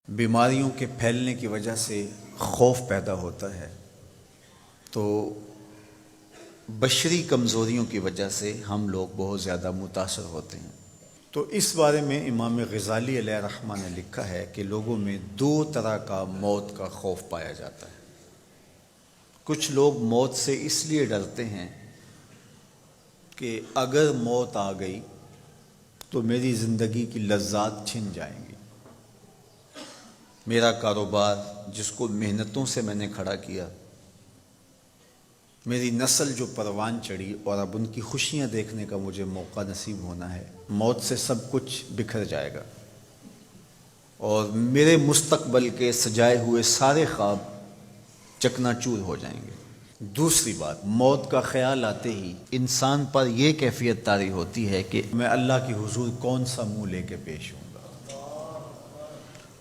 بیماریوں کے پھیلنے کی وجہ سے خوف پیدا ہوتا ہے، تو بشری کمزوریوں کی وجہ سے ہم لوگ بہت زیادہ متاثر ہوتے ہیں۔ تو اس بارے میں امام غزالی علیہ الرحمہ نے لکھا ہے کہ لوگوں میں دو طرح کا موت کا خوف پایا جاتا ہے۔ کچھ لوگ موت سے اس لیے ڈرتے ہیں کہ اگر موت آ گئی تو میری زندگی کی لذات چھن جائیں گی، میرا کاروبار جس کو محنتوں سے میں نے کھڑا کیا، میری نسل جو پروان چڑھی اور اب ان کی خوشیاں دیکھنے کا مجھے موقع نصیب ہونا ہے، موت سے سب کچھ بکھر جائے گا اور میرے مستقبل کے سجائے ہوئے سارے خواب چکنا چور ہو جائیں گے۔ دوسری بات، موت کا خیال آتے ہی انسان پر یہ کیفیت طاری ہوتی ہے کہ میں اللہ کے حضور کون سا منہ لے کے پیش ہوں گا۔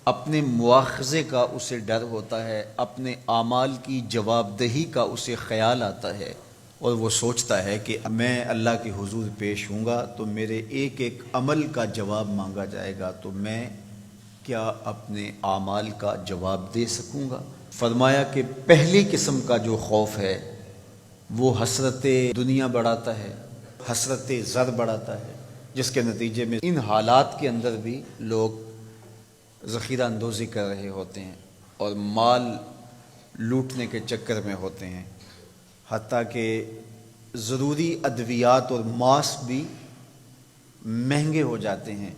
اپنے مواخذے کا اسے ڈر ہوتا ہے، اپنے اعمال کی جواب دہی کا اسے خیال آتا ہے، اور وہ سوچتا ہے کہ میں اللہ کے حضور پیش ہوں گا تو میرے ایک ایک عمل کا جواب مانگا جائے گا، تو میں کیا اپنے اعمال کا جواب دے سکوں گا؟ فرمایا کہ پہلی قسم کا جو خوف ہے وہ حسرت دنیا بڑھاتا ہے، حسرت زر بڑھاتا ہے، جس کے نتیجے میں ان حالات کے اندر بھی لوگ ذخیرہ اندوزی کر رہے ہوتے ہیں اور مال لوٹنے کے چکر میں ہوتے ہیں، حتیٰ کہ ضروری ادویات اور ماسک بھی مہنگے ہو جاتے ہیں۔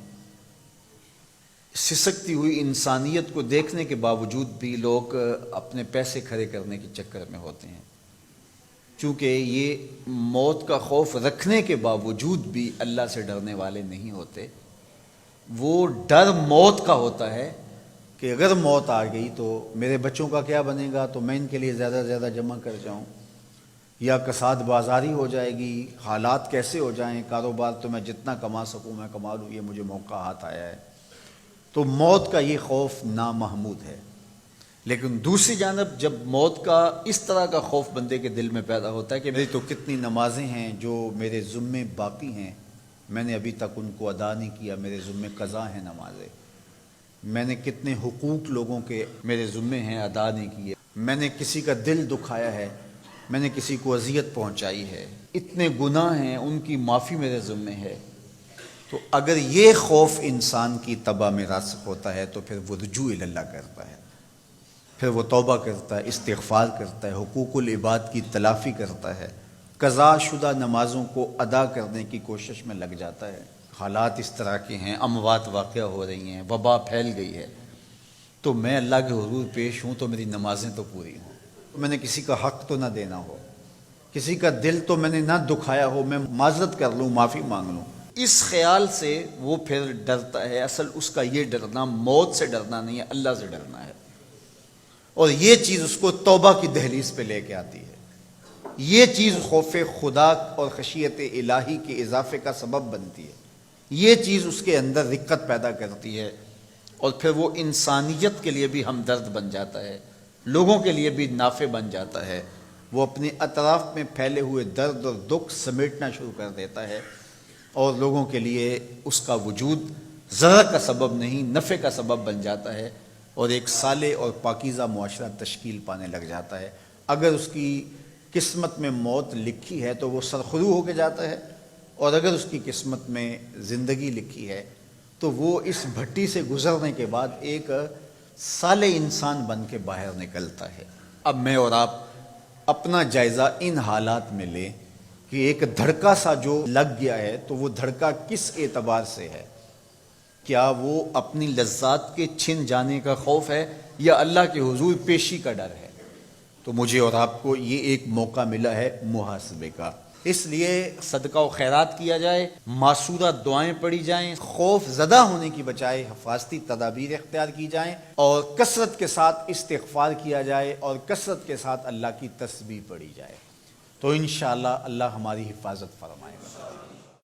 سسکتی ہوئی انسانیت کو دیکھنے کے باوجود بھی لوگ اپنے پیسے کھڑے کرنے کے چکر میں ہوتے ہیں، چونکہ یہ موت کا خوف رکھنے کے باوجود بھی اللہ سے ڈرنے والے نہیں ہوتے۔ وہ ڈر موت کا ہوتا ہے کہ اگر موت آ گئی تو میرے بچوں کا کیا بنے گا، تو میں ان کے لیے زیادہ سے زیادہ جمع کر جاؤں، یا کساد بازاری ہو جائے گی، حالات کیسے ہو جائیں، کاروبار تو میں جتنا کما سکوں میں کما لوں، یہ مجھے موقع ہاتھ آیا ہے۔ تو موت کا یہ خوف نامحمود ہے۔ لیکن دوسری جانب جب موت کا اس طرح کا خوف بندے کے دل میں پیدا ہوتا ہے کہ میری تو کتنی نمازیں ہیں جو میرے ذمے باقی ہیں، میں نے ابھی تک ان کو ادا نہیں کیا، میرے ذمے قضا ہیں نمازیں، میں نے کتنے حقوق لوگوں کے میرے ذمے ہیں ادا نہیں کیے، میں نے کسی کا دل دکھایا ہے، میں نے کسی کو اذیت پہنچائی ہے، اتنے گناہ ہیں، ان کی معافی میرے ذمے ہے۔ تو اگر یہ خوف انسان کی طبع میں راسخ ہوتا ہے تو پھر وہ رجوع اللہ کرتا ہے، پھر وہ توبہ کرتا ہے، استغفار کرتا ہے، حقوق العباد کی تلافی کرتا ہے، قضا شدہ نمازوں کو ادا کرنے کی کوشش میں لگ جاتا ہے۔ حالات اس طرح کے ہیں، اموات واقع ہو رہی ہیں، وبا پھیل گئی ہے، تو میں اللہ کے حضور پیش ہوں تو میری نمازیں تو پوری ہوں، میں نے کسی کا حق تو نہ دینا ہو، کسی کا دل تو میں نے نہ دکھایا ہو، میں معذرت کر لوں، معافی مانگ لوں۔ اس خیال سے وہ پھر ڈرتا ہے۔ اصل اس کا یہ ڈرنا موت سے ڈرنا نہیں ہے، اللہ سے ڈرنا ہے، اور یہ چیز اس کو توبہ کی دہلیز پہ لے کے آتی ہے۔ یہ چیز خوف خدا اور خشیت الہی کے اضافے کا سبب بنتی ہے، یہ چیز اس کے اندر رقت پیدا کرتی ہے، اور پھر وہ انسانیت کے لیے بھی ہمدرد بن جاتا ہے، لوگوں کے لیے بھی نافع بن جاتا ہے۔ وہ اپنے اطراف میں پھیلے ہوئے درد اور دکھ سمیٹنا شروع کر دیتا ہے، اور لوگوں کے لیے اس کا وجود ضرر کا سبب نہیں، نفع کا سبب بن جاتا ہے، اور ایک صالح اور پاکیزہ معاشرہ تشکیل پانے لگ جاتا ہے۔ اگر اس کی قسمت میں موت لکھی ہے تو وہ سرخرو ہو کے جاتا ہے، اور اگر اس کی قسمت میں زندگی لکھی ہے تو وہ اس بھٹی سے گزرنے کے بعد ایک صالح انسان بن کے باہر نکلتا ہے۔ اب میں اور آپ اپنا جائزہ ان حالات میں لیں کہ ایک دھڑکا سا جو لگ گیا ہے تو وہ دھڑکا کس اعتبار سے ہے؟ کیا وہ اپنی لذات کے چھن جانے کا خوف ہے یا اللہ کے حضور پیشی کا ڈر ہے؟ تو مجھے اور آپ کو یہ ایک موقع ملا ہے محاسبے کا، اس لیے صدقہ و خیرات کیا جائے، معصورہ دعائیں پڑھی جائیں، خوف زدہ ہونے کی بجائے حفاظتی تدابیر اختیار کی جائیں، اور کثرت کے ساتھ استغفار کیا جائے، اور کثرت کے ساتھ اللہ کی تسبیح پڑھی جائے، تو انشاءاللہ اللہ ہماری حفاظت فرمائے گا۔